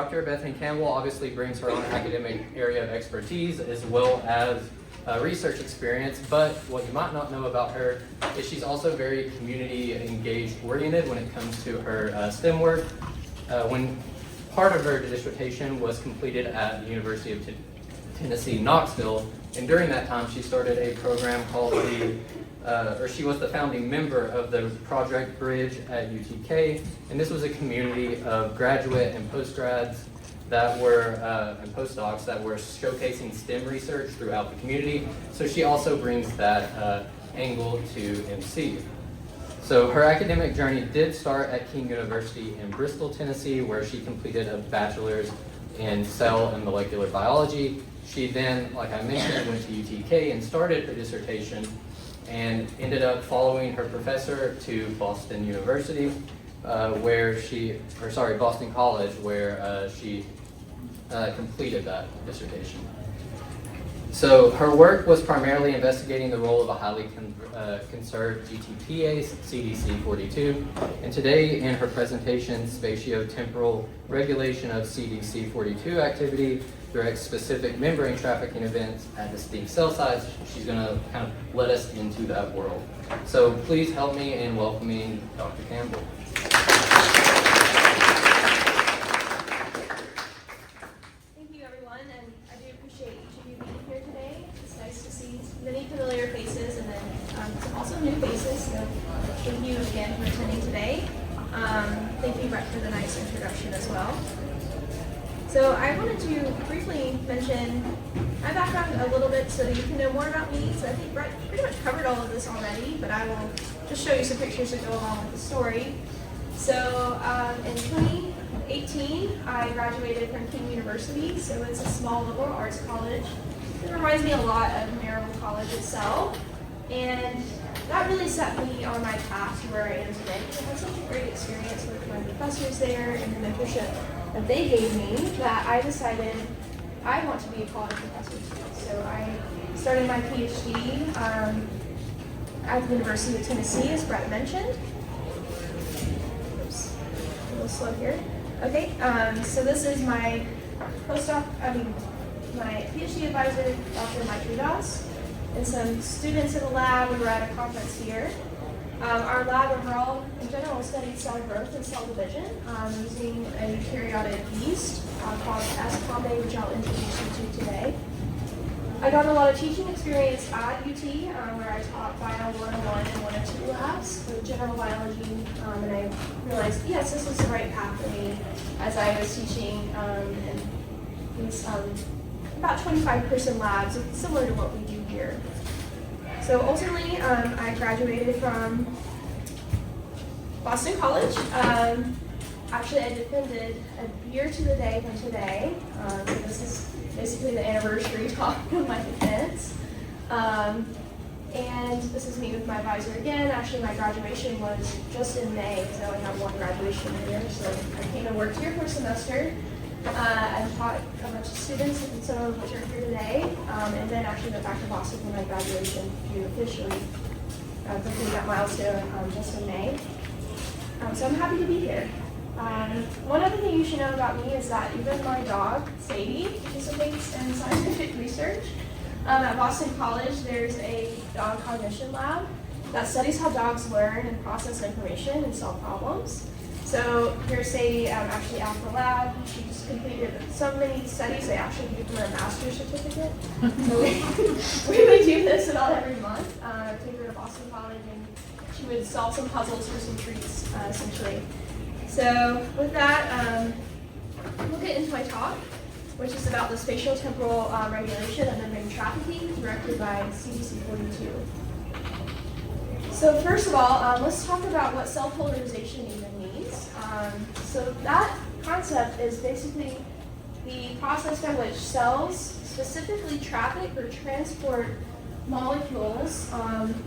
Dr. Bethany Campbell obviously brings her own academic area of expertise as well as research experience, but what you might not know about her is she's also very community engaged oriented when it comes to her STEM work. When part of her dissertation was completed at the University of Tennessee-Knoxville, and during that time she started a program called she was the founding member of the Project Bridge at UTK, and this was a community of graduate and postgrads that were, and postdocs that were showcasing STEM research throughout the community. So she also brings that angle to MC. So her academic journey did start at King University in Bristol, Tennessee, where she completed a bachelor's in cell and molecular biology. She then, like I mentioned, went to UTK and started her dissertation and ended up following her professor to Boston University, Boston College, where she completed that dissertation. So her work was primarily investigating the role of a highly conserved GTPase, Cdc42, and today in her presentation, Spatiotemporal regulation of Cdc42 activity directs specific membrane trafficking events at distinct cell sites. She's going to kind of let us into that world. So please help me in welcoming Dr. Campbell. Thank you, everyone, and I do appreciate each of you being here today. It's nice to see many familiar faces and then some also new faces, so thank you again for attending today. Thank you, Brett, for the nice introduction as well. So I wanted to briefly mention my background a little bit so that you can know more about me. So I think Brett pretty much covered all of this already, but I will just show you some pictures that go along with the story. So in 2018, I graduated from King University, so it's a small liberal arts college. It reminds me a lot of Maryville College itself, and that really set me on my path to where I am today. I had such a great experience with my professors there and the mentorship that they gave me that I decided I want to be a college professor too. So I started my Ph.D. At the University of Tennessee, as Brett mentioned. Oops, a little slow here. Okay, so this is my my Ph.D. advisor, Dr. Mike Rudas, and some students in the lab. We were at a conference here. Our lab overall, in general, studied cell growth and cell division using a eukaryotic yeast called Ascombe, which I'll introduce you to today. I got a lot of teaching experience at UT, where I taught Bio 101 and 102 labs with general biology, and I realized, yes, this was the right path for me as I was teaching in these about 25-person labs, similar to what we do here. So ultimately, I graduated from Boston College. Actually, I defended a year to the day from today. So this is basically the anniversary talk of my defense. And this is me with my advisor again. Actually, my graduation was just in May, so I only have one graduation year. So I came and worked here for a semester. I taught a bunch of students, and some of which are here today, and then actually went back to Boston for my graduation to officially complete that milestone just in May. So I'm happy to be here. One other thing you should know about me is that even my dog, Sadie, participates in scientific research. At Boston College, there's a dog cognition lab that studies how dogs learn and process information and solve problems. So here's Sadie actually at the lab. She just completed so many studies, they actually give her a master's certificate. So we would do this about every month. Take her to Boston College and she would solve some puzzles for some treats, essentially. So with that, we'll get into my talk, which is about the spatiotemporal regulation of membrane trafficking directed by Cdc42. So first of all, let's talk about what cell polarization even means. So that concept is basically the process by which cells specifically traffic or transport molecules,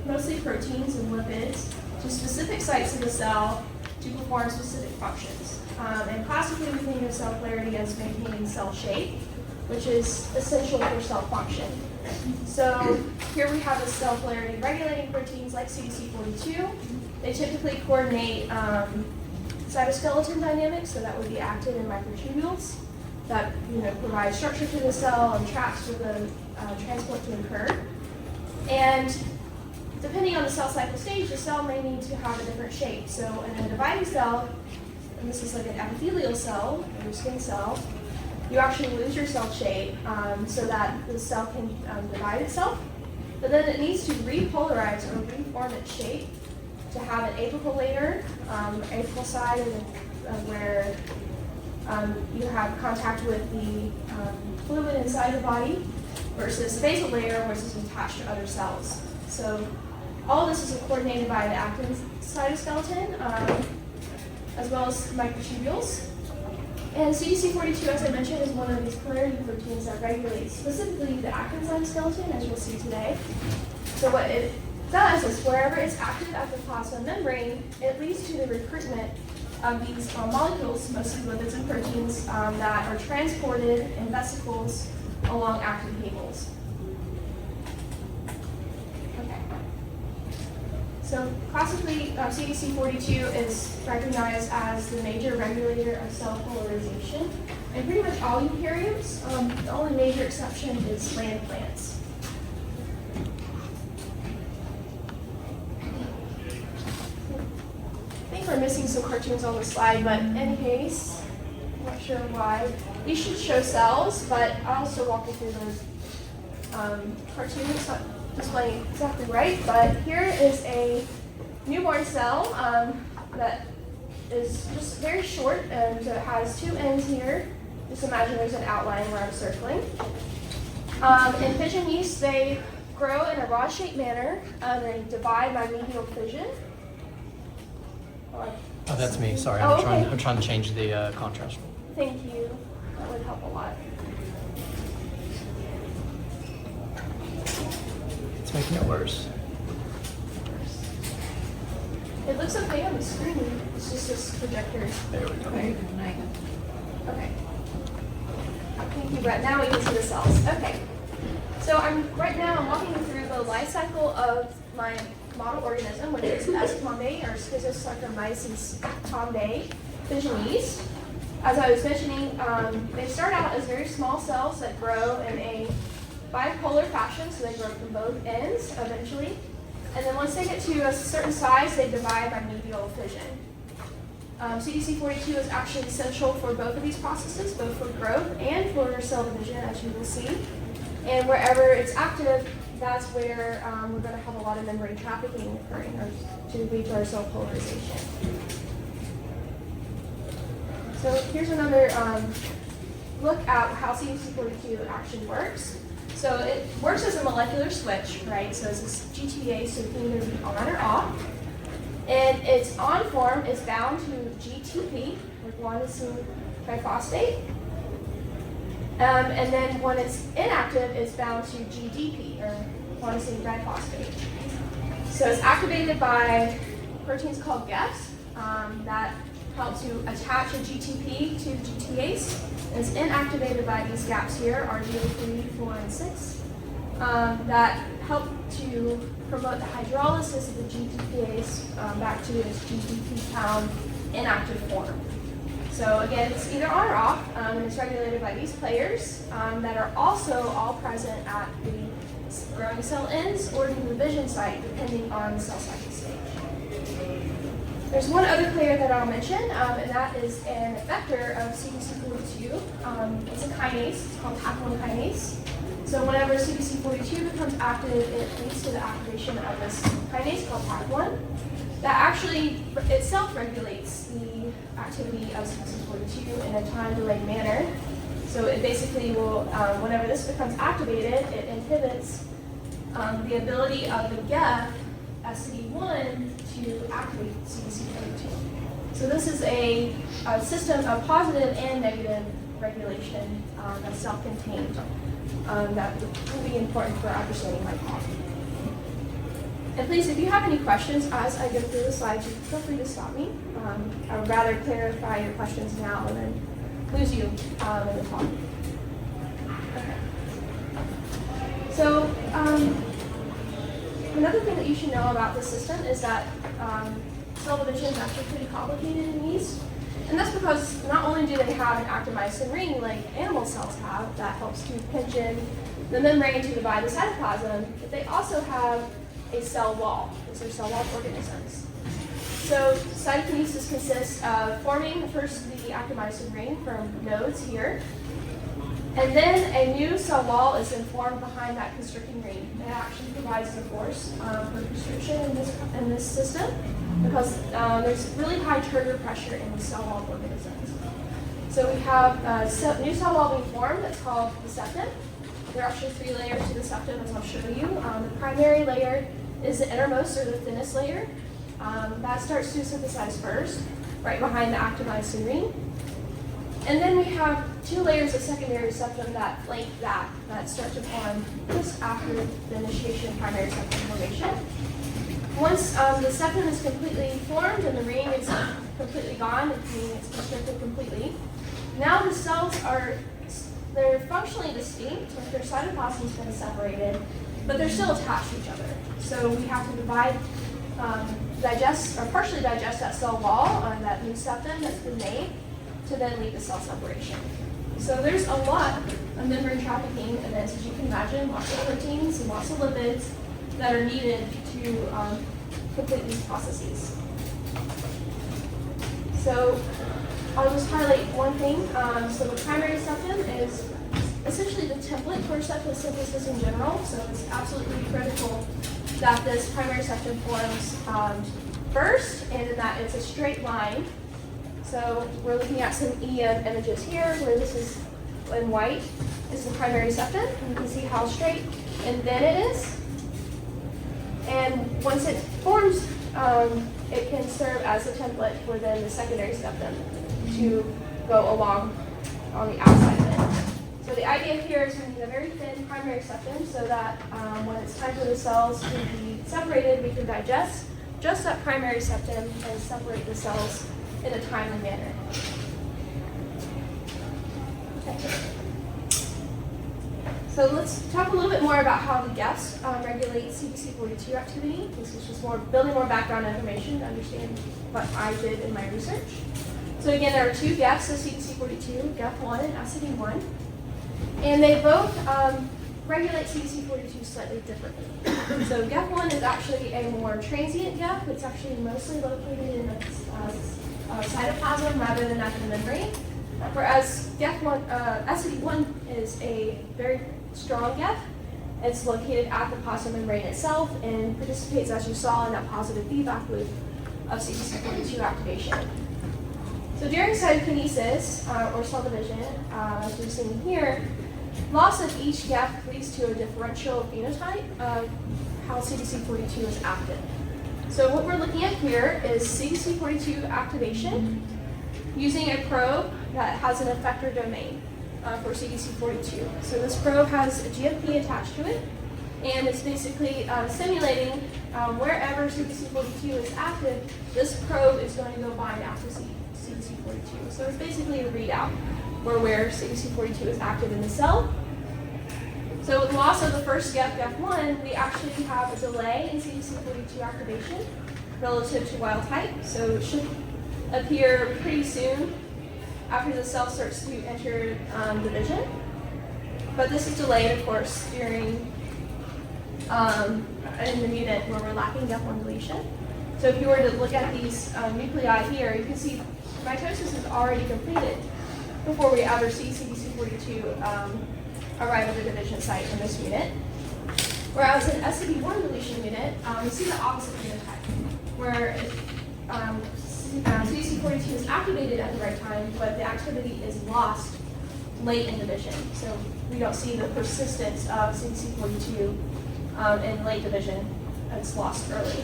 mostly proteins and lipids, to specific sites of the cell to perform specific functions. And classically, we think of cell polarity as maintaining cell shape, which is essential for cell function. So here we have a cell polarity regulating proteins like Cdc42. They typically coordinate cytoskeleton dynamics, so that would be actin and microtubules that provide structure to the cell and tracks for the transport to occur. And depending on the cell cycle stage, the cell may need to have a different shape. So in a dividing cell, and this is like an epithelial cell, or your skin cell, you actually lose your cell shape so that the cell can divide itself. But then it needs to repolarize or reform its shape to have an apical layer, apical side where you have contact with the fluid inside the body, versus basal layer, where it's attached to other cells. So all this is coordinated by the actin cytoskeleton, as well as microtubules. And Cdc42, as I mentioned, is one of these polarity proteins that regulates specifically the actin cytoskeleton, as you'll see today. So what it does is wherever it's active at the plasma membrane, it leads to the recruitment of these molecules, mostly lipids and proteins, that are transported in vesicles along actin cables. Okay. So classically, Cdc42 is recognized as the major regulator of cell polarization in pretty much all eukaryotes. The only major exception is land plants. I think we're missing some cartoons on the slide, but in any case, I'm not sure why. These should show cells, but I'll also walk you through those cartoons. It's not displaying exactly right, but here is a newborn cell that is just very short, and it has two ends here. Just imagine there's an outline where I'm circling. In pigeon yeast, they grow in a rod-shaped manner. They divide by medial fission. Oh, that's me. Sorry, okay. I'm trying to change the contrast. Thank you. That would help a lot. It's making it worse. It looks okay on the screen. It's just this projector. There we go. Okay. Thank you, Brett. Now we can see the cells. Okay. So I'm walking you through the life cycle of my model organism, which is S. tombae, or Schizosaccharomyces tombae, pigeon yeast. As I was mentioning, they start out as very small cells that grow in a bipolar fashion, so they grow from both ends eventually. And then once they get to a certain size, they divide by medial fission. Cdc42 is actually essential for both of these processes, both for growth and for cell division, as you will see. And wherever it's active, that's where we're going to have a lot of membrane trafficking occurring, or to lead to our cell polarization. So here's another look at how Cdc42 actually works. So it works as a molecular switch, right? So it's this GTA, so it can either be on or off. And its on form is bound to GTP, with guanosine triphosphate. And then when it's inactive, it's bound to GDP, or guanosine diphosphate. So it's activated by proteins called GEFs that help to attach a GTP to GTase. And it's inactivated by these gaps here, RGO3, 4, and 6, that help to promote the hydrolysis of the GTPase back to its GDP-bound inactive form. So again, it's either on or off, and it's regulated by these players that are also all present at the growing cell ends or the division site, depending on the cell cycle stage. There's one other player that I'll mention, and that is an effector of Cdc42. It's a kinase. It's called clathrin kinase. So whenever Cdc42 becomes active, it leads to the activation of this kinase called clathrin that actually itself regulates the activity of Cdc42 in a time-delayed manner. So it basically will, whenever this becomes activated, it inhibits the ability of the GEF, SCD1, to activate Cdc42. So this is a system of positive and negative regulation that's self-contained that will be important for understanding my talk. And please, if you have any questions as I go through the slides, you feel free to stop me. I would rather clarify your questions now than lose you in the talk. Okay. So another thing that you should know about this system is that cell division is actually pretty complicated in yeast. And that's because not only do they have an actin-myosin ring like animal cells have that helps to pinch in the membrane to divide the cytoplasm, but they also have a cell wall. These are cell wall organisms. So cytokinesis consists of forming first the actin-myosin ring from nodes here, and then a new cell wall is then formed behind that constricting ring. It actually provides the force for constriction in this system because there's really high turgor pressure in the cell wall organisms. So we have a new cell wall being formed that's called the septum. There are actually 3 layers to the septum, as I'll show you. The primary layer is the innermost or the thinnest layer. That starts to synthesize first, right behind the actin-myosin ring. And then we have 2 layers of secondary septum that flank that start to form just after the initiation of primary septum formation. Once the septum is completely formed and the ring is completely gone, meaning it's constricted completely, now the cells they're functionally distinct, like their cytoplasm's been separated, but they're still attached to each other. So we have to digest or partially digest that cell wall on that new septum that's been made to then lead to cell separation. So there's a lot of membrane trafficking events, as you can imagine, lots of proteins and lots of lipids that are needed to complete these processes. So I'll just highlight one thing. So the primary septum is essentially the template for septal synthesis in general. So it's absolutely critical that this primary septum forms first, and in that it's a straight line. So we're looking at some EM images here, where this is in white is the primary septum, and you can see how straight and thin it is. And once it forms, it can serve as a template for then the secondary septum to go along on the outside of it. So the idea here is we need a very thin primary septum so that when it's time for the cells to be separated, we can digest just that primary septum and separate the cells in a timely manner. Okay. So let's talk a little bit more about how the GEFs regulate Cdc42 activity. This is just building more background information to understand what I did in my research. So again, there are 2 GEFs of Cdc42, GEF1 and SCD1. And they both regulate Cdc42 slightly differently. So GEF1 is actually a more transient GEF. It's actually mostly located in the cytoplasm rather than at the membrane. Whereas SCD1 is a very strong GEF. It's located at the plasma membrane itself and participates, as you saw, in that positive feedback loop of Cdc42 activation. So during cytokinesis, or cell division, as we've seen here, loss of each GEF leads to a differential phenotype of how Cdc42 is active. So what we're looking at here is Cdc42 activation using a probe that has an effector domain for Cdc42. So this probe has a GFP attached to it, and it's basically simulating wherever Cdc42 is active, this probe is going to go bind after Cdc42. So it's basically a readout for where Cdc42 is active in the cell. So with loss of the first GEF, GEF1, we actually have a delay in Cdc42 activation relative to wild type. So it should appear pretty soon after the cell starts to enter division. But this is delayed, of course, during in the mutant where we're lacking GEF1 deletion. So if you were to look at these nuclei here, you can see mitosis is already completed before we ever see Cdc42 arrive at the division site in this unit. Whereas in SCD1 deletion unit, we see the opposite phenotype, where Cdc42 is activated at the right time, but the activity is lost late in division. So we don't see the persistence of Cdc42 in late division. It's lost early.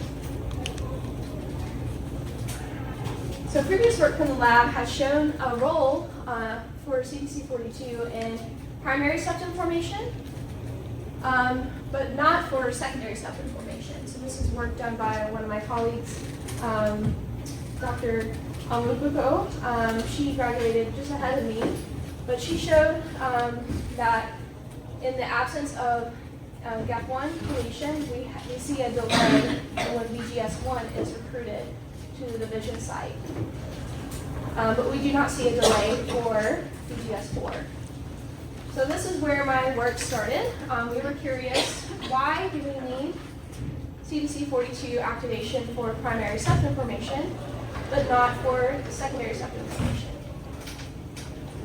So previous work from the lab has shown a role for Cdc42 in primary septum formation, but not for secondary septum formation. So this is work done by one of my colleagues, Dr. Amubuko. She graduated just ahead of me, but she showed that in the absence of GEF1 deletion, we see a delay when VGS1 is recruited to the division site. but we do not see a delay for BGS4. So this is where my work started. We were curious, why do we need Cdc42 activation for primary septum formation, but not for secondary septum formation?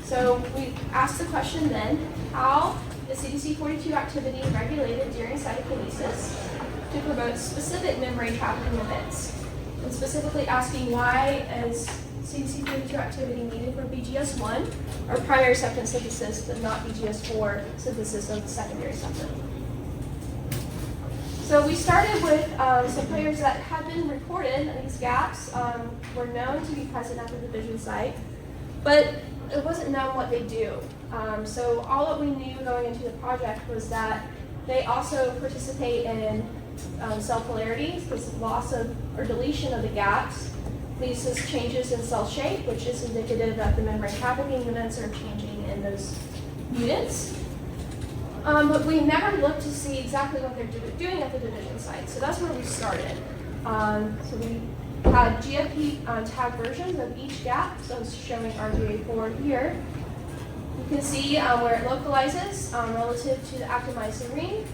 So we asked the question then, how is Cdc42 activity regulated during cytokinesis to promote specific membrane trafficking events? And specifically asking, why is Cdc42 activity needed for BGS1 or primary septum synthesis, but not BGS4 synthesis of the secondary septum? So we started with some players that had been reported, and these gaps were known to be present at the division site, but it wasn't known what they do. So all that we knew going into the project was that they also participate in cell polarities, because loss of or deletion of the gaps leads to changes in cell shape, which is indicative that the membrane trafficking events are changing in those mutants. But we never looked to see exactly what they're doing at the division site. So that's where we started. So we had GFP tag versions of each gap. So it's showing RGA4 here. You can see where it localizes relative to the actomyosin ring.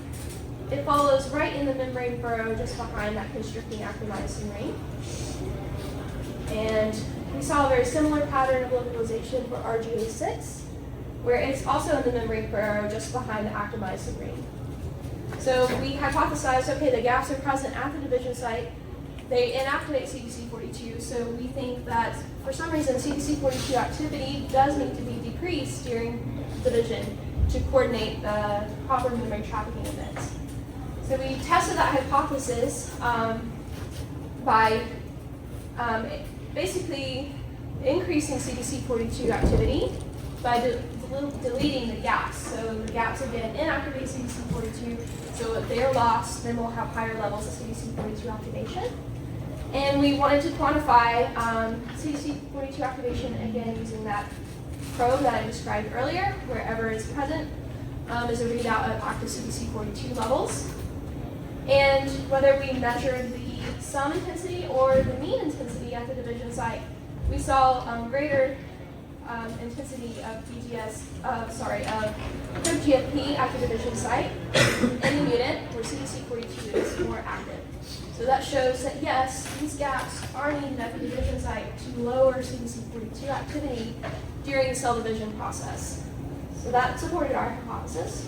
It follows right in the membrane furrow just behind that constricting actomyosin ring. And we saw a very similar pattern of localization for RGA6, where it's also in the membrane furrow just behind the actomyosin ring. So we hypothesized, okay, the gaps are present at the division site. They inactivate Cdc42, so we think that for some reason Cdc42 activity does need to be decreased during division to coordinate the proper membrane trafficking events. So we tested that hypothesis by basically increasing Cdc42 activity by deleting the gaps. So the gaps again inactivate Cdc42, so if they are lost, then we'll have higher levels of Cdc42 activation. And we wanted to quantify Cdc42 activation again using that probe that I described earlier. Wherever it's present is a readout of active Cdc42 levels. And whether we measured the sum intensity or the mean intensity at the division site, we saw greater intensity of GFP at the division site in the mutant where Cdc42 is more active. So that shows that yes, these gaps are needed at the division site to lower Cdc42 activity during the cell division process. So that supported our hypothesis.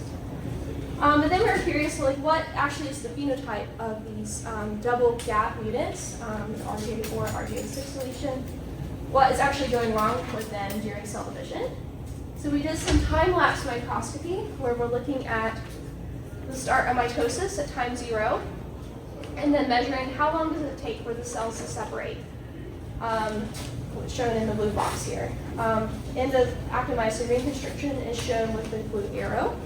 But then we were curious, like, what actually is the phenotype of these double gap mutants, RGA4, RGA6 deletion? What is actually going wrong with them during cell division? So we did some time-lapse microscopy where we're looking at the start of mitosis at time 0, and then measuring how long does it take for the cells to separate, shown in the blue box here. And the actomyosin ring constriction is shown with the blue arrow.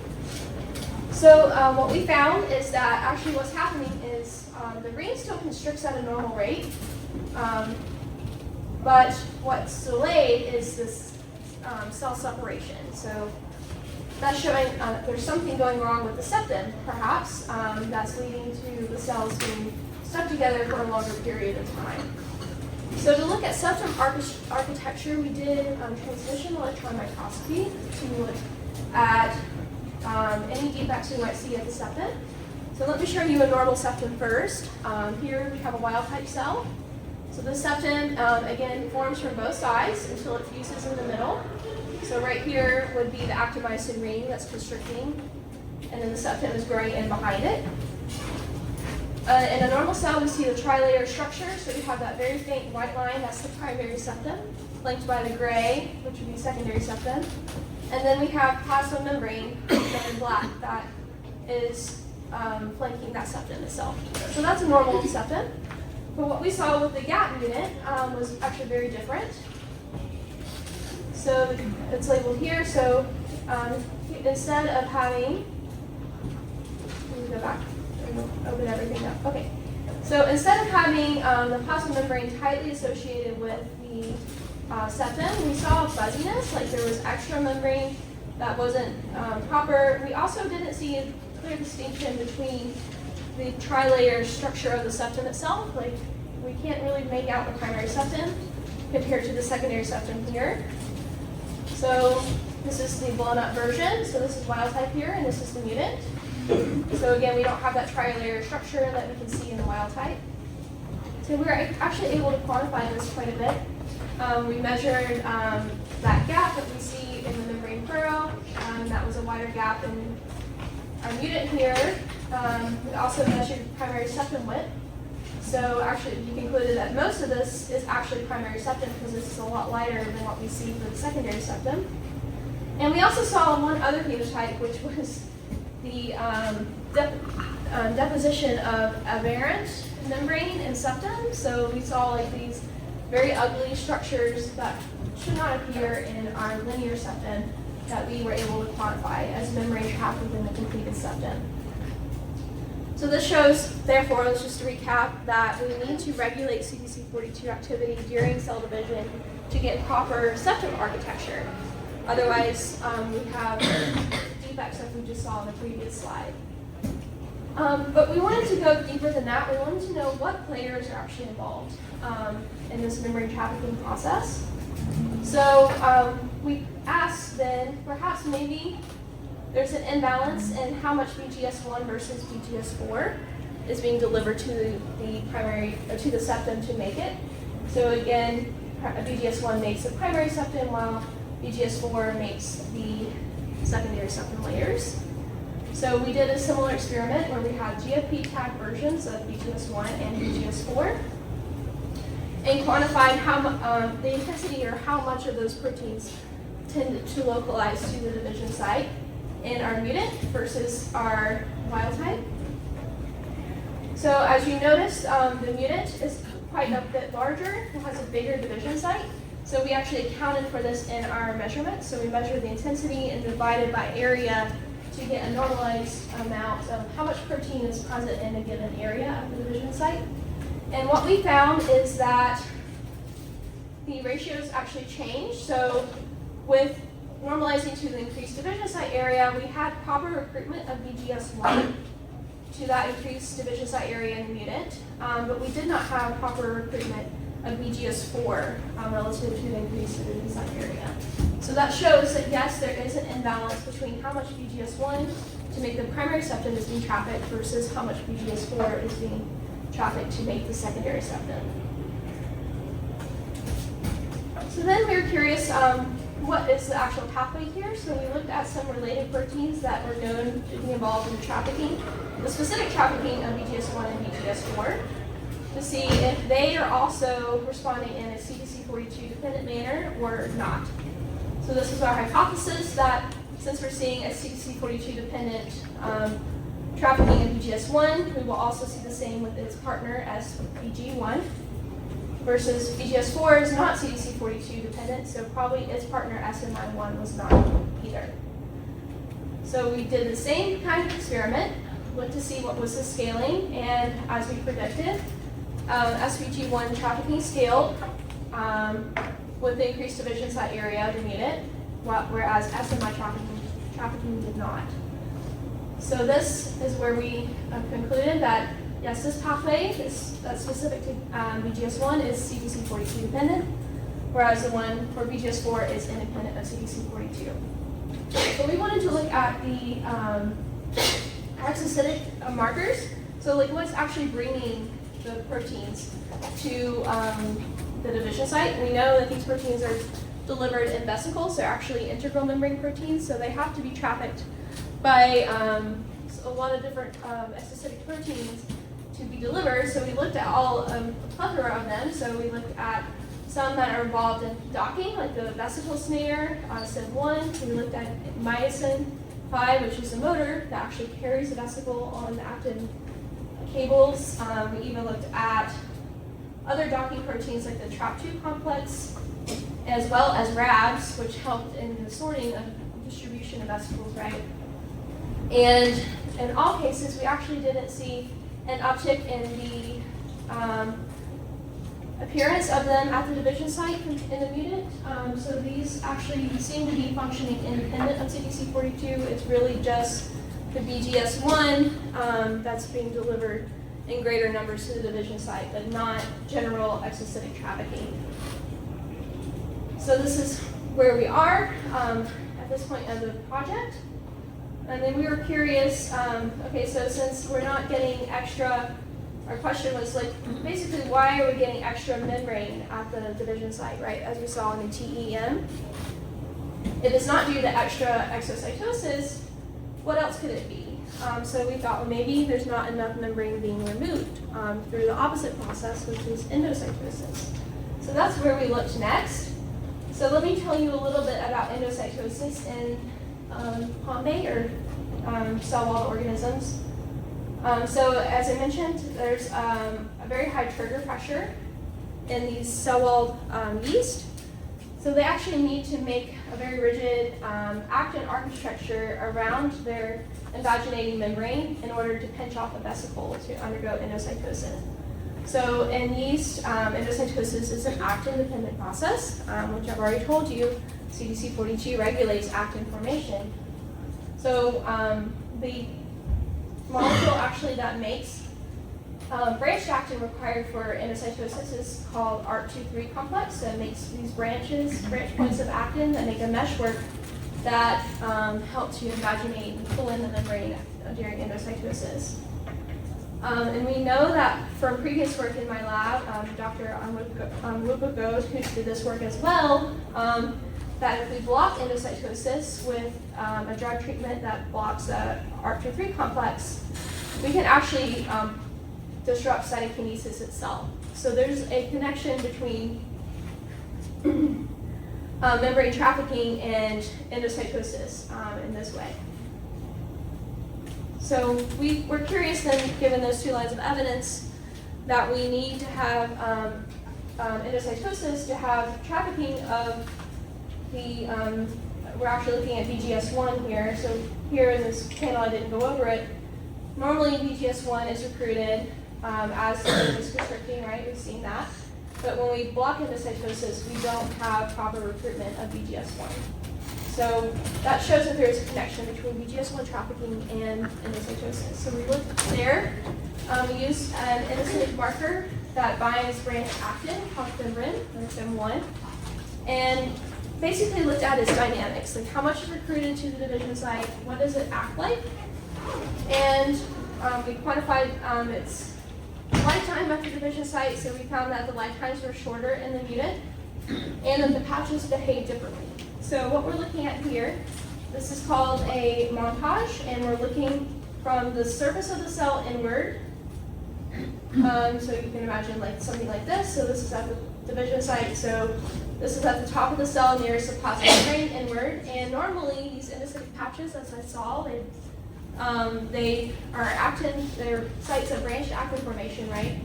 So what we found is that actually what's happening is the ring still constricts at a normal rate, but what's delayed is this cell separation. So that's showing there's something going wrong with the septum, perhaps, that's leading to the cells being stuck together for a longer period of time. So to look at septum architecture, we did transmission electron microscopy to look at any defects we might see at the septum. So let me show you a normal septum first. Here we have a wild type cell. So the septum, again, forms from both sides until it fuses in the middle. So right here would be the actomyosin ring that's constricting, and then the septum is growing in behind it. In a normal cell, we see the tri-layer structure. So we have that very faint white line, that's the primary septum, flanked by the gray, which would be secondary septum. And then we have plasma membrane, shown in black, that is flanking that septum itself. So that's a normal septum. But what we saw with the gap mutant was actually very different. So it's labeled here. So instead of having, let me go back and open everything up. Okay. So instead of having the plasma membrane tightly associated with the septum, we saw fuzziness, like there was extra membrane that wasn't proper. We also didn't see a clear distinction between the tri-layer structure of the septum itself. Like, we can't really make out the primary septum compared to the secondary septum here. So this is the blown up version. So this is wild type here, and this is the mutant. So again, we don't have that tri-layer structure that we can see in the wild type. So we were actually able to quantify this quite a bit. We measured that gap that we see in the membrane furrow. That was a wider gap in our mutant here. We also measured primary septum width. So actually, we concluded that most of this is actually primary septum because this is a lot lighter than what we see for the secondary septum. And we also saw one other phenotype, which was the deposition of aberrant membrane and septum. So we saw like these very ugly structures that should not appear in our linear septum that we were able to quantify as membrane trapped within the completed septum. So this shows, therefore, let's just recap, that we need to regulate Cdc42 activity during cell division to get proper septum architecture. Otherwise, we have defects like we just saw in the previous slide. But we wanted to go deeper than that. We wanted to know what players are actually involved in this membrane trafficking process. So we asked then, perhaps maybe there's an imbalance in how much BGS1 versus BGS4 is being delivered to the septum to make it. So again, BGS1 makes the primary septum while BGS4 makes the secondary septum layers. So we did a similar experiment where we had GFP tag versions of BGS1 and BGS4 and quantified how the intensity or how much of those proteins tend to localize to the division site in our mutant versus our wild type. So as you notice, the mutant is quite a bit larger. It has a bigger division site. So we actually accounted for this in our measurements. So we measured the intensity and divided by area to get a normalized amount of how much protein is present in a given area of the division site. And what we found is that the ratios actually changed. So with normalizing to the increased division site area, we had proper recruitment of BGS1 to that increased division site area in the mutant, but we did not have proper recruitment of BGS4 relative to the increased division site area. So that shows that yes, there is an imbalance between how much BGS1 to make the primary septum is being trafficked versus how much BGS4 is being trafficked to make the secondary septum. So then we were curious, what is the actual pathway here? So we looked at some related proteins that were known to be involved in the trafficking, the specific trafficking of BGS1 and BGS4, to see if they are also responding in a Cdc42 dependent manner or not. So this was our hypothesis that since we're seeing a Cdc42 dependent trafficking in BGS1, we will also see the same with its partner as BG1. Versus BGS4 is not Cdc42 dependent, so probably its partner SMI1 was not either. So we did the same kind of experiment, looked to see what was the scaling, and as we predicted, SVG1 trafficking scaled with the increased division site area of the mutant, whereas SMI trafficking did not. So this is where we concluded that yes, this pathway that's specific to BGS1 is Cdc42 dependent, whereas the one for BGS4 is independent of Cdc42. So we wanted to look at the exocytic markers. So like what's actually bringing the proteins to the division site. We know that these proteins are delivered in vesicles. They're actually integral membrane proteins, so they have to be trafficked by a lot of different exocytic proteins to be delivered. So we looked at a plethora of them. So we looked at some that are involved in docking, like the vesicle snare, SIV1. We looked at myosin 5, which is a motor that actually carries the vesicle on the actin cables. We even looked at other docking proteins like the TRAP2 complex, as well as RABs, which helped in the sorting of distribution of vesicles, right? And in all cases, we actually didn't see an uptick in the appearance of them at the division site in the mutant. So these actually seem to be functioning independent of Cdc42. It's really just the BGS1 that's being delivered in greater numbers to the division site, but not general exocytic trafficking. So this is where we are at this point of the project. And then we were curious, okay, so since we're not getting extra, our question was like, basically why are we getting extra membrane at the division site, right, as we saw in the TEM? If it's not due to extra exocytosis, what else could it be? So we thought, well, maybe there's not enough membrane being removed through the opposite process, which is endocytosis. So that's where we looked next. So let me tell you a little bit about endocytosis in Pombe, or cell wall organisms. So as I mentioned, there's a very high trigger pressure in these cell wall yeast. So they actually need to make a very rigid actin architecture around their invaginating membrane in order to pinch off a vesicle to undergo endocytosis. So in yeast, endocytosis is an actin-dependent process, which I've already told you, Cdc42 regulates actin formation. So the molecule actually that makes branched actin required for endocytosis is called ART23 complex. So it makes these branch points of actin that make a meshwork that help to invaginate and pull in the membrane during endocytosis. And we know that from previous work in my lab, Dr. Anwubugo, who did this work as well, that if we block endocytosis with a drug treatment that blocks the ART23 complex, we can actually disrupt cytokinesis itself. So there's a connection between membrane trafficking and endocytosis in this way. So we were curious then, given those two lines of evidence, that we need to have endocytosis to have trafficking of the, we're actually looking at BGS1 here. So here in this panel, I didn't go over it. Normally BGS1 is recruited as is constricting, right? We've seen that. But when we block endocytosis, we don't have proper recruitment of BGS1. So that shows that there's a connection between BGS1 trafficking and endocytosis. So we looked there. We used an endocytic marker that binds branched actin, called fibrin, or FIM1, and basically looked at its dynamics, like how much is recruited to the division site, what does it act like, and we quantified its lifetime at the division site. So we found that the lifetimes were shorter in the mutant, and that the patches behave differently. So what we're looking at here, this is called a montage, and we're looking from the surface of the cell inward. So you can imagine like something like this. So this is at the division site. So this is at the top of the cell nearest the plasma membrane inward. And normally these endocytic patches, as I saw, they are actin, they're sites of branched actin formation, right?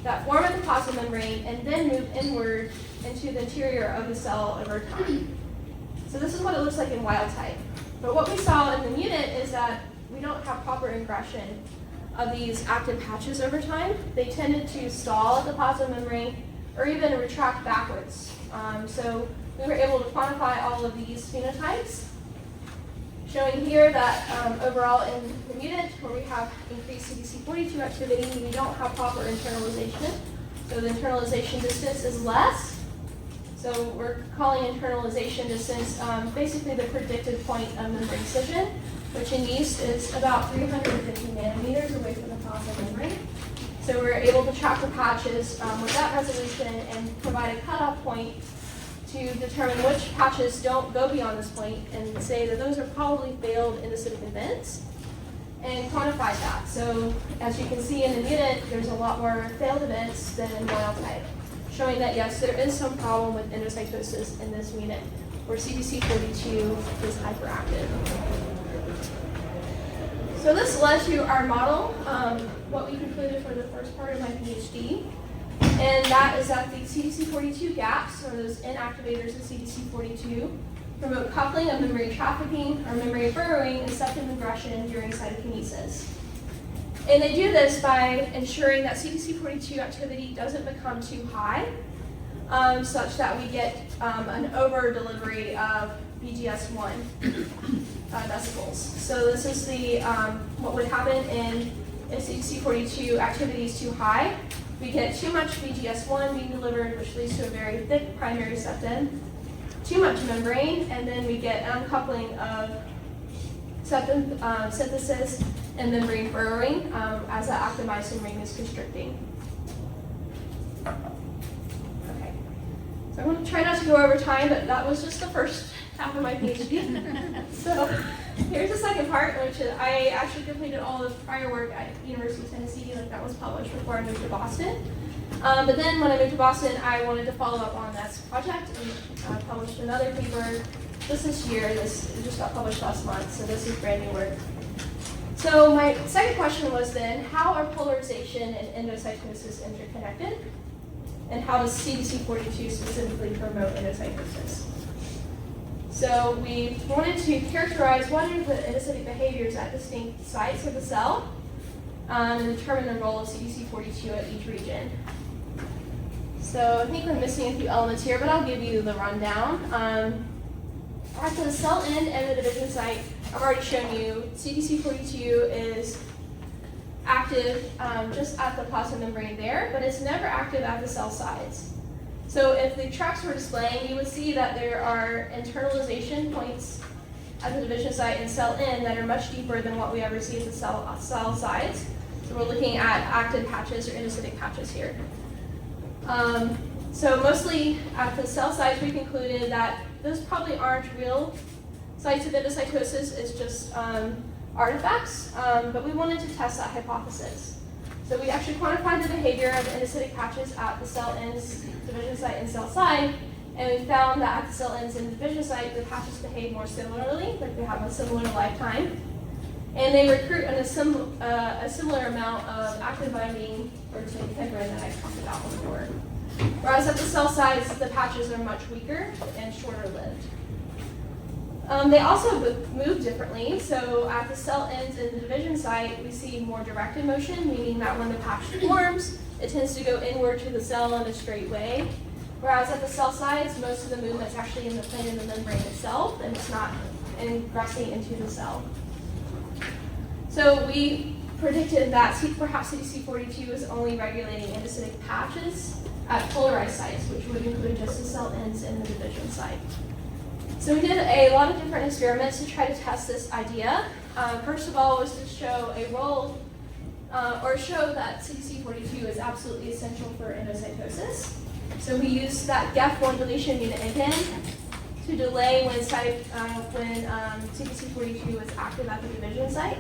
That form at the plasma membrane and then move inward into the interior of the cell over time. So this is what it looks like in wild type. But what we saw in the mutant is that we don't have proper ingression of these actin patches over time. They tended to stall at the plasma membrane or even retract backwards. So we were able to quantify all of these phenotypes, showing here that overall in the mutant, where we have increased Cdc42 activity, we don't have proper internalization. So the internalization distance is less. So we're calling internalization distance basically the predicted point of membrane scission, which in yeast is about 350 nanometers away from the plasma membrane. So we're able to track the patches with that resolution and provide a cutoff point to determine which patches don't go beyond this point and say that those are probably failed endocytic events and quantify that. So as you can see in the mutant, there's a lot more failed events than in wild type, showing that yes, there is some problem with endocytosis in this mutant where Cdc42 is hyperactive. So this led to our model, what we concluded for the first part of my Ph.D. And that is that the Cdc42 gaps, or those inactivators of Cdc42, promote coupling of membrane trafficking or membrane burrowing and septum ingression during cytokinesis. And they do this by ensuring that Cdc42 activity doesn't become too high, such that we get an over delivery of BGS1 vesicles. So this is the what would happen if Cdc42 activity is too high. We get too much BGS1 being delivered, which leads to a very thick primary septum. too much membrane, and then we get uncoupling of septum synthesis and membrane burrowing as the actin-myosin ring is constricting. Okay, so I'm going to try not to go over time, but that was just the first half of my PhD. So here's the second part, which is I actually completed all the prior work at University of Tennessee, like that was published before I moved to Boston. But then when I moved to Boston, I wanted to follow up on that project and published another paper just this year. This just got published last month, so this is brand new work. So my second question was then, how are polarization and endocytosis interconnected? And how does Cdc42 specifically promote endocytosis? So we wanted to characterize what are the endocytic behaviors at distinct sites of the cell and determine the role of Cdc42 at each region. So I think we're missing a few elements here, but I'll give you the rundown. At the cell end and the division site, I've already shown you Cdc42 is active just at the plasma membrane there, but it's never active at the cell sides. So if the tracks were displaying, you would see that there are internalization points at the division site and cell end that are much deeper than what we ever see at the cell sides. So we're looking at active patches or endocytic patches here. So mostly at the cell sites, we concluded that those probably aren't real sites of endocytosis, it's just artifacts, but we wanted to test that hypothesis. So we actually quantified the behavior of endocytic patches at the cell ends, division site, and cell side, and we found that at the cell ends and division site, the patches behave more similarly, like they have a similar lifetime, and they recruit a similar amount of actin binding protein fibrin that I talked about before. Whereas at the cell sides, the patches are much weaker and shorter lived. They also move differently. So at the cell ends in the division site, we see more directed motion, meaning that when the patch forms, it tends to go inward to the cell in a straight way. Whereas at the cell sides, most of the movement's actually in the plane of the membrane itself, and it's not ingressing into the cell. So we predicted that perhaps Cdc42 is only regulating endocytic patches at polarized sites, which would include just the cell ends in the division site. So we did a lot of different experiments to try to test this idea. First of all was to show a role, or show that Cdc42 is absolutely essential for endocytosis. So we used that GEF1 deletion unit again to delay when Cdc42 was active at the division site.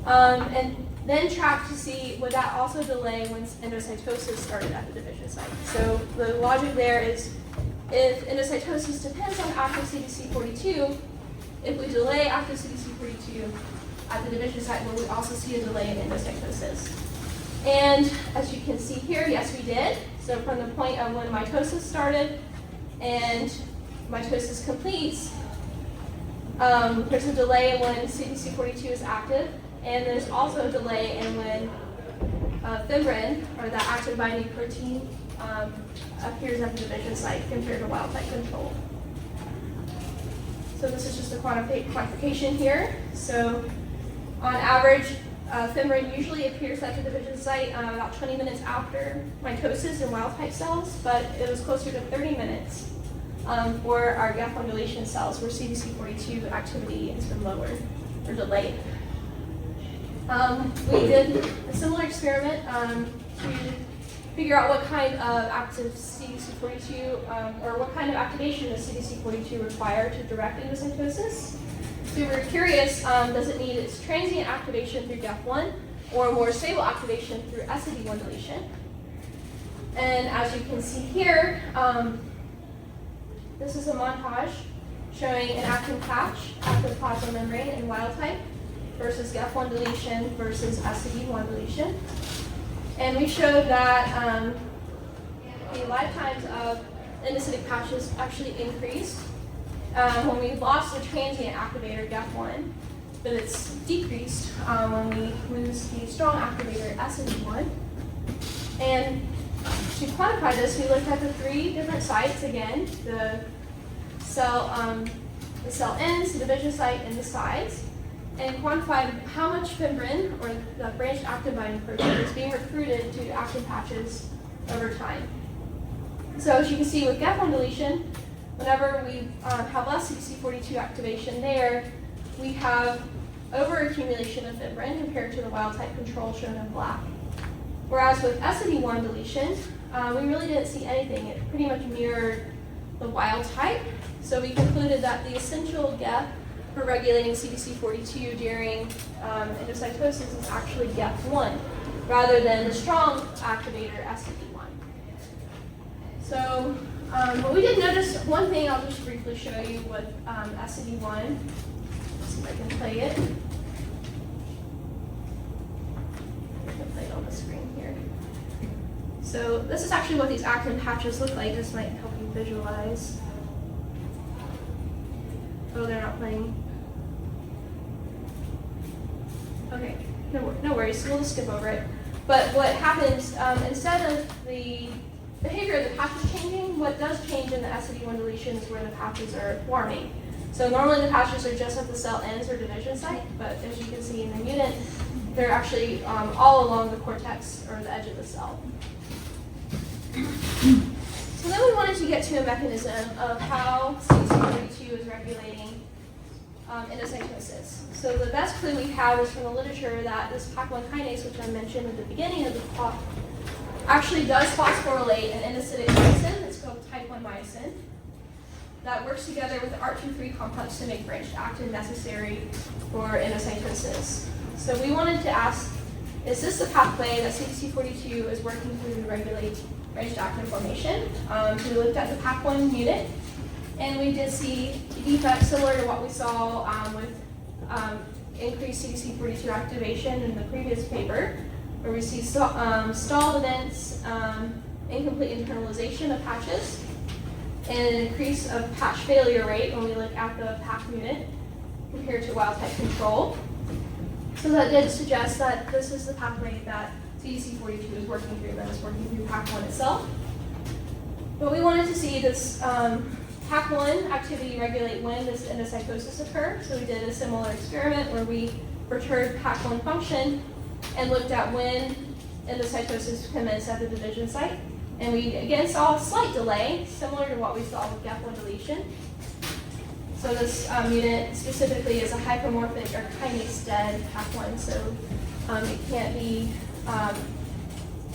And then track to see would that also delay when endocytosis started at the division site. So the logic there is if endocytosis depends on active Cdc42, if we delay active Cdc42 at the division site, will we also see a delay in endocytosis? And as you can see here, yes we did. So from the point of when mitosis started and mitosis completes, there's a delay when Cdc42 is active. And there's also a delay in when fibrin, or the actin binding protein, appears at the division site compared to wild type control. So this is just a quantification here. So on average, fibrin usually appears at the division site about 20 minutes after mitosis in wild type cells, but it was closer to 30 minutes for our GEF1 deletion cells where Cdc42 activity has been lowered or delayed. We did a similar experiment to figure out what kind of active Cdc42, or what kind of activation does Cdc42 require to direct endocytosis. So we were curious, does it need its transient activation through GEF1 or more stable activation through SCD1 deletion? And as you can see here, this is a montage showing an actin patch at the plasma membrane in wild type versus GEF1 deletion versus SCD1 deletion. And we showed that the lifetimes of endocytic patches actually increased when we lost the transient activator GEF1, but it's decreased when we lose the strong activator SCD1. And to quantify this, we looked at the 3 different sites again, the cell ends, the division site, and the sides, and quantified how much fibrin, or the branched actin binding protein, is being recruited to actin patches over time. So as you can see with GEF1 deletion, whenever we have less CDC42 activation there, we have overaccumulation of fibrin compared to the wild type control shown in black. Whereas with SID1 deletion, we really didn't see anything. It pretty much mirrored the wild type. So we concluded that the essential gap for regulating CDC42 during endocytosis is actually GEF1, rather than the strong activator SID1. So but we did notice one thing I'll just briefly show you with SID1. Let's see if I can play it. I can play it on the screen here. So this is actually what these actin patches look like. This might help you visualize. Oh, they're not playing. Okay, no worries. We'll just skip over it. But what happens, instead of the behavior of the patches changing, what does change in the SID1 deletion is where the patches are forming. So normally the patches are just at the cell ends or division site, but as you can see in the mutant, they're actually all along the cortex or the edge of the cell. So then we wanted to get to a mechanism of how CDC42 is regulating endocytosis. So the best clue we have is from the literature that this PAC1 kinase, which I mentioned at the beginning of the talk, actually does phosphorylate an endocytic myosin that's called type 1 myosin that works together with the ART23 complex to make branched actin necessary for endocytosis. So we wanted to ask, is this the pathway that CDC42 is working through to regulate branched actin formation? So we looked at the PAC1 mutant, and we did see defects similar to what we saw with increased CDC42 activation in the previous paper, where we see stalled events, incomplete internalization of patches, and an increase of patch failure rate when we look at the PAC mutant compared to wild type control. So that did suggest that this is the pathway that CDC42 is working through, that is working through PAC1 itself. But we wanted to see this PAC1 activity regulate when does endocytosis occur. So we did a similar experiment where we perturbed PAC1 function and looked at when endocytosis commenced at the division site. And we again saw a slight delay, similar to what we saw with GEF1 deletion. So this mutant specifically is a hypermorphic or kinase dead PAC1, so it can't be,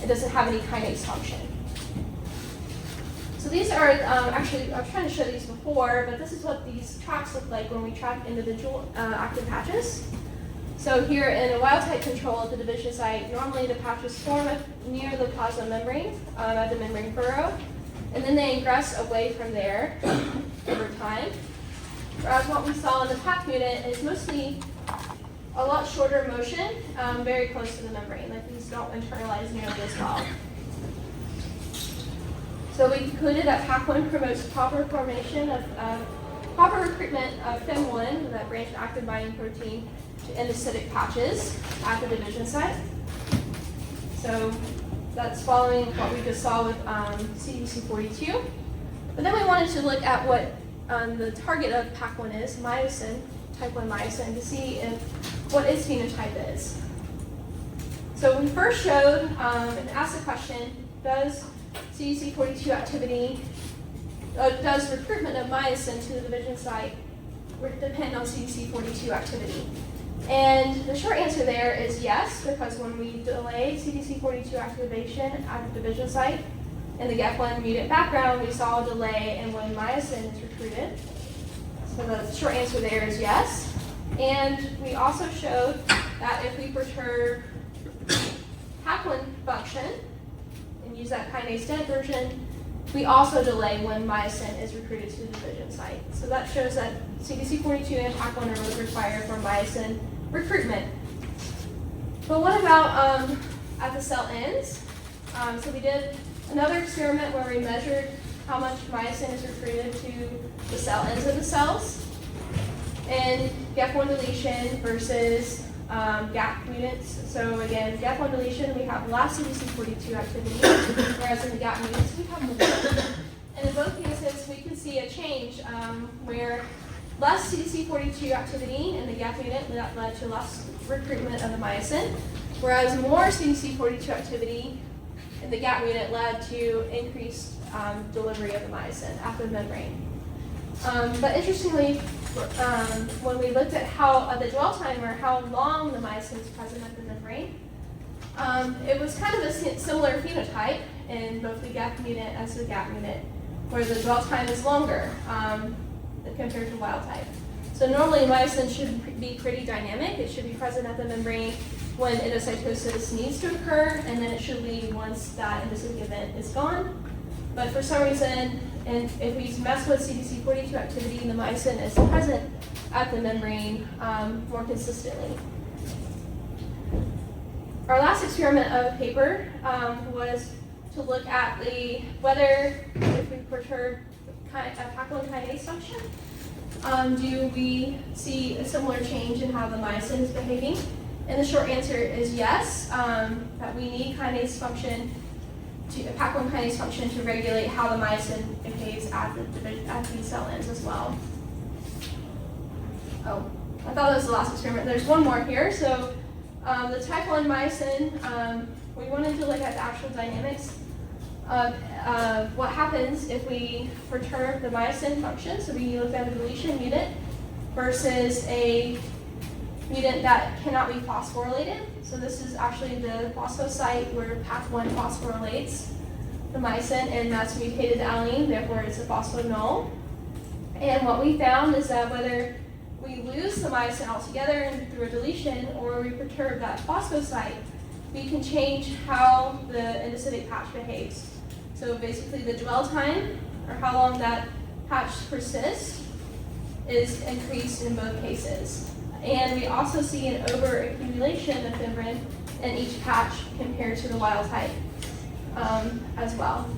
it doesn't have any kinase function. So these are, actually, I was trying to show these before, but this is what these tracks look like when we track individual active patches. So here in a wild type control at the division site, normally the patches form near the plasma membrane at the membrane furrow, and then they ingress away from there over time. Whereas what we saw in the PAC mutant is mostly a lot shorter motion, very close to the membrane. Like these don't internalize nearly as well. So we concluded that PAC1 promotes proper formation of proper recruitment of FEM1, that branched actin binding protein, to endocytic patches at the division site. So that's following what we just saw with CDC42. But then we wanted to look at what the target of PAC1 is, myosin, type 1 myosin, to see if what its phenotype is. So we first showed and asked the question, does CDC42 activity, does recruitment of myosin to the division site depend on CDC42 activity? And the short answer there is yes, because when we delay CDC42 activation at the division site in the GEF1 mutant background, we saw a delay in when myosin is recruited. So the short answer there is yes. And we also showed that if we perturb PAC1 function and use that kinase dead version, we also delay when myosin is recruited to the division site. So that shows that CDC42 and PAC1 are both required for myosin recruitment. But what about at the cell ends? So we did another experiment where we measured how much myosin is recruited to the cell ends of the cells. And GEF1 deletion versus GAP mutants. So again, GEF1 deletion, we have less CDC42 activity, whereas in the GAP mutants, we have more. And in both cases, we can see a change where less CDC42 activity in the GAP mutant that led to less recruitment of the myosin, whereas more CDC42 activity in the GAP mutant led to increased delivery of the myosin at the membrane. But interestingly, when we looked at how the dwell time, or how long the myosin is present at the membrane, it was kind of a similar phenotype in both the GAP mutant as the GAP mutant, where the dwell time is longer compared to wild type. So normally myosin should be pretty dynamic. It should be present at the membrane when endocytosis needs to occur, and then it should leave once that endocytic event is gone. But for some reason, and if we mess with Cdc42 activity, the myosin is present at the membrane more consistently. Our last experiment of a paper was to look at whether if we perturb Paclin kinase function, do we see a similar change in how the myosin is behaving? And the short answer is yes, that we need Paclin kinase function to regulate how the myosin behaves at the cell ends as well. Oh, I thought that was the last experiment. There's one more here. So the type 1 myosin, we wanted to look at the actual dynamics of what happens if we perturb the myosin function. So we looked at a deletion mutant versus a mutant that cannot be phosphorylated. So this is actually the phosphosite where PAC1 phosphorylates the myosin, and that's mutated alanine, therefore it's a phosphonull. And what we found is that whether we lose the myosin altogether through a deletion or we perturb that phosphosite, we can change how the endocytic patch behaves. So basically the dwell time, or how long that patch persists, is increased in both cases. And we also see an overaccumulation of fibrin in each patch compared to the wild type as well.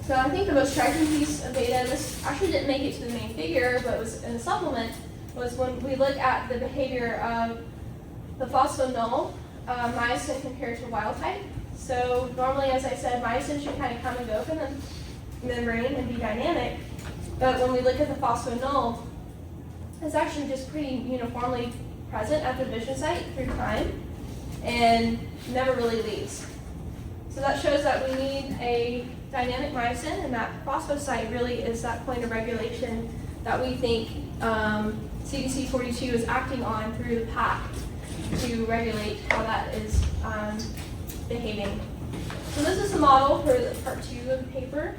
So I think the most striking piece of data, this actually didn't make it to the main figure, but was in the supplement, was when we look at the behavior of the phosphonull myosin compared to wild type. So normally, as I said, myosin should kind of come and go from the membrane and be dynamic. But when we look at the phosphonull, it's actually just pretty uniformly present at the division site through time and never really leaves. So that shows that we need a dynamic myosin, and that phosphosite really is that point of regulation that we think Cdc42 is acting on through the PAC to regulate how that is behaving. So this is a model for the part 2 of the paper,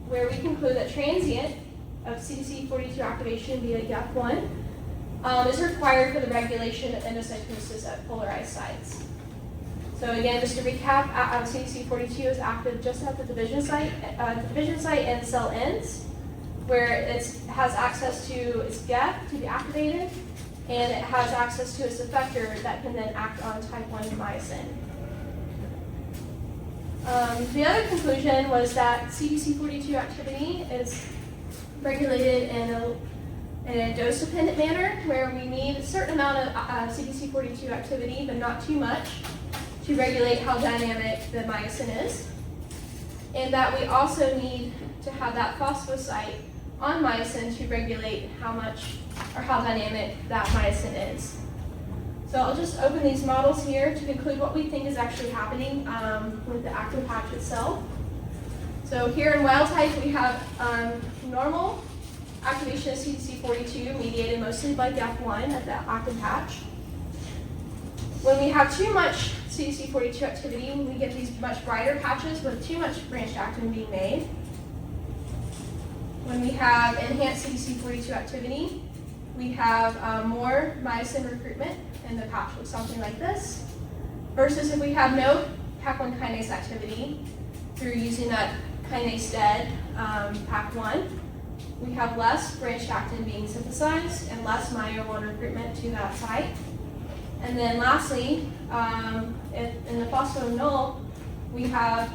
where we conclude that transient of Cdc42 activation via GAP1 is required for the regulation of endocytosis at polarized sites. So again, just to recap, Cdc42 is active just at the division site and cell ends, where it has access to its GAP to be activated, and it has access to its effector that can then act on type 1 myosin. The other conclusion was that Cdc42 activity is regulated in a dose-dependent manner, where we need a certain amount of Cdc42 activity, but not too much, to regulate how dynamic the myosin is. And that we also need to have that phosphosite on myosin to regulate how much or how dynamic that myosin is. So I'll just open these models here to conclude what we think is actually happening with the active patch itself. So here in wild type, we have normal activation of Cdc42 mediated mostly by GAP1 at the active patch. When we have too much Cdc42 activity, we get these much brighter patches with too much branched actin being made. When we have enhanced Cdc42 activity, we have more myosin recruitment, and the patch looks something like this. Versus if we have no Paclin kinase activity through using that kinase dead PAC1, we have less branched actin being synthesized and less myo-1 recruitment to that site. And then lastly, in the phosphonull, we have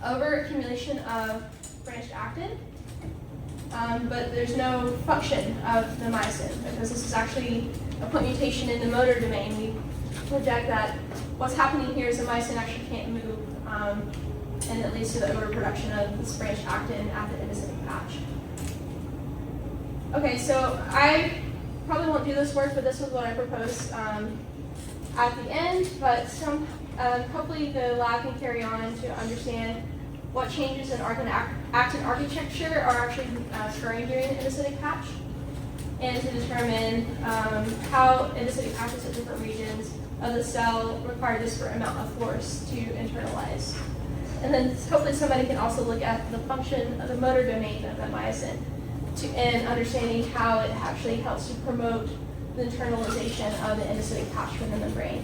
overaccumulation of branched actin, but there's no function of the myosin, because this is actually a point mutation in the motor domain. We project that what's happening here is the myosin actually can't move, and it leads to the overproduction of this branched actin at the endocytic patch. Okay, so I probably won't do this work, but this was what I proposed at the end. But hopefully the lab can carry on to understand what changes in actin architecture are actually occurring during the endocytic patch, and to determine how endocytic patches at different regions of the cell require disparate amount of force to internalize. And then hopefully somebody can also look at the function of the motor domain of that myosin and understanding how it actually helps to promote the internalization of the endocytic patch within the brain.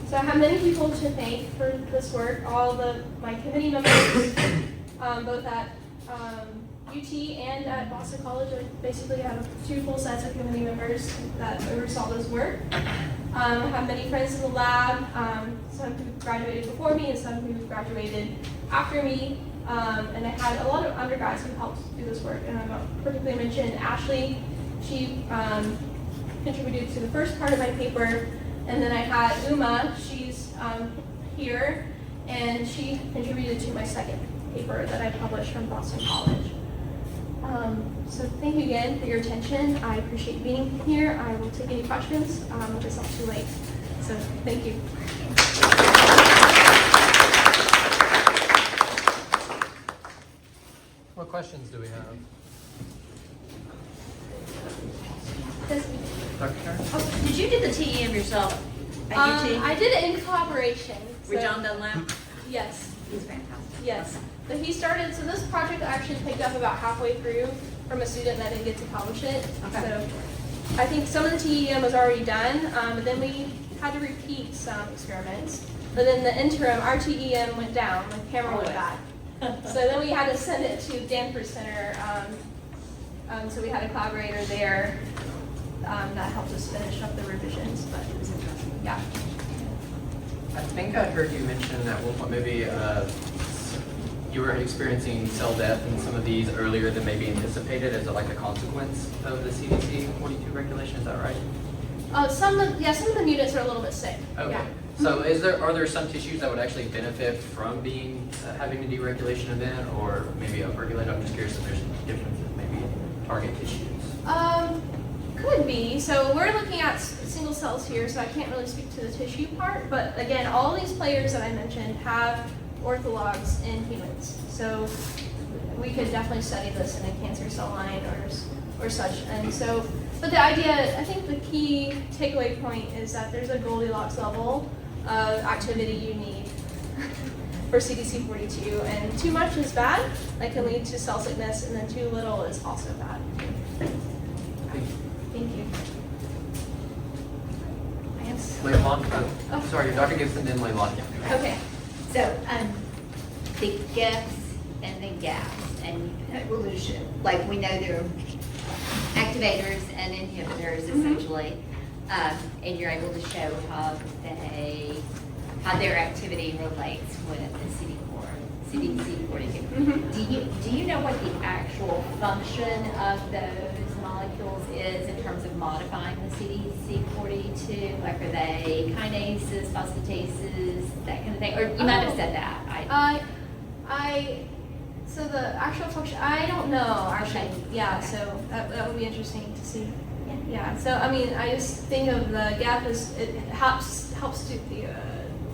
So I have many people to thank for this work. All my committee members, both at UT and at Boston College. I basically have 2 full sets of committee members that oversaw this work. I have many friends in the lab, some who graduated before me and some who graduated after me. And I had a lot of undergrads who helped do this work. And I'm particularly mention Ashley. She contributed to the first part of my paper. And then I had Uma, she's here, and she contributed to my second paper that I published from Boston College. So thank you again for your attention. I appreciate being here. I will take any questions. It's not too late. So thank you. What questions do we have? Dr. Turner? Oh, did you do the TEM yourself at UT? I did it in collaboration. With John Dunlap? Yes. He's fantastic. Yes. So he started, so this project I actually picked up about halfway through from a student that didn't get to publish it. Okay. So I think some of the TEM was already done, but then we had to repeat some experiments. But in the interim, our TEM went down, the camera went bad. So then we had to send it to Danforth Center. So we had a collaborator there that helped us finish up the revisions. But it was interesting. Yeah. I think I heard you mention at one point maybe you were experiencing cell death in some of these earlier than maybe anticipated as like a consequence of the Cdc42 regulation. Is that right? Some of the mutants are a little bit sick. Okay. Yeah. So are there some tissues that would actually benefit from being having a deregulation event, or maybe upregulated? I'm just curious if there's differences maybe in target tissues. Could be. So we're looking at single cells here, so I can't really speak to the tissue part. But again, all these players that I mentioned have orthologs in humans, so we could definitely study this in a cancer cell line or such. And so, but the idea, I think the key takeaway point is that there's a Goldilocks level of activity you need for Cdc42, and too much is bad. That can lead to cell sickness, and then too little is also bad. Thank you. Yes. Leilon? Oh, sorry, Dr. Gibson, then Leilon. Okay. So, the gifts and the gaps and evolution, like we know they're activators and inhibitors essentially, and you're able to show how their activity relates with the Cdc42. Mm-hmm. Do you know what the actual function of those molecules is in terms of modifying the Cdc42? Like, are they kinases, phosphatases, that kind of thing? Or you might have said that. So the actual function, I don't know actually. Okay. Yeah, Okay. so that would be interesting to see. Yeah. So I mean, I just think of the gap as it helps to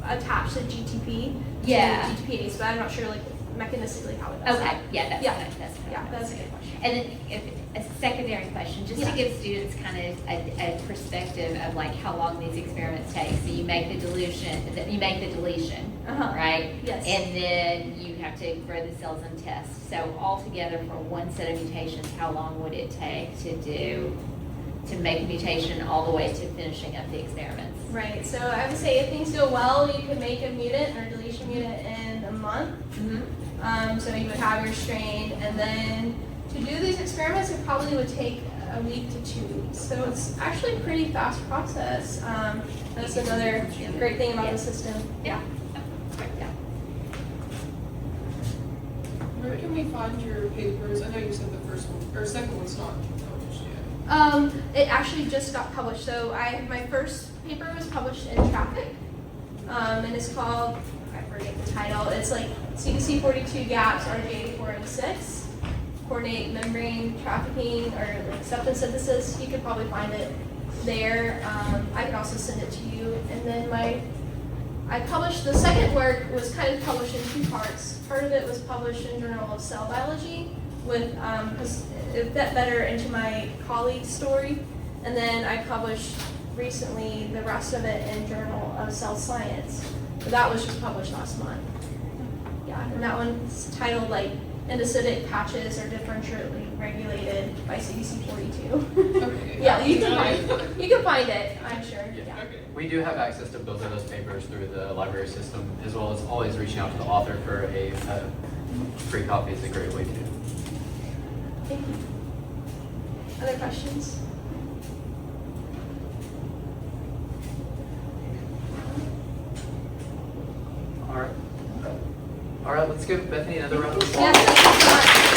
attach the GTP to GTPase, but I'm not sure like mechanistically how it does. Okay, yeah, that's That's a good question. And then a secondary question, just to give students kind of a perspective of like how long these experiments take. So you make the deletion, right? Yes. And then you have to grow the cells and test. So altogether for one set of mutations, how long would it take to make a mutation all the way to finishing up the experiments? Right, so I would say if things go well, you could make a mutant or deletion mutant in a month. Mm-hmm. So you would have your strain, and then to do these experiments, it probably would take a week to 2 weeks. So it's actually a pretty fast process. That's another great thing about the system. Yeah. Where can we find your papers? I know you said the first one, or second one's not published yet. It actually just got published. So my first paper was published in Traffic, and it's called, I forget the title, it's like Cdc42 gaps, RJ4 and 6, coordinate membrane trafficking or like septum synthesis. You could probably find it there. I can also send it to you. And then my I published, the second work was kind of published in two parts. Part of it was published in Journal of Cell Biology with, because it fit better into my colleague's story. And then I published recently the rest of it in Journal of Cell Science. So that was just published last month. Yeah, and that one's titled like endocytic patches are differentially regulated by Cdc42. Okay. Yeah, you can find it, I'm sure. Yeah. Okay. We do have access to both of those papers through the library system, as well as always reaching out to the author for a free copy is a great way to do. Thank you. Other questions? All right. All right, let's give Bethany another round of applause. Yes, thank you so much.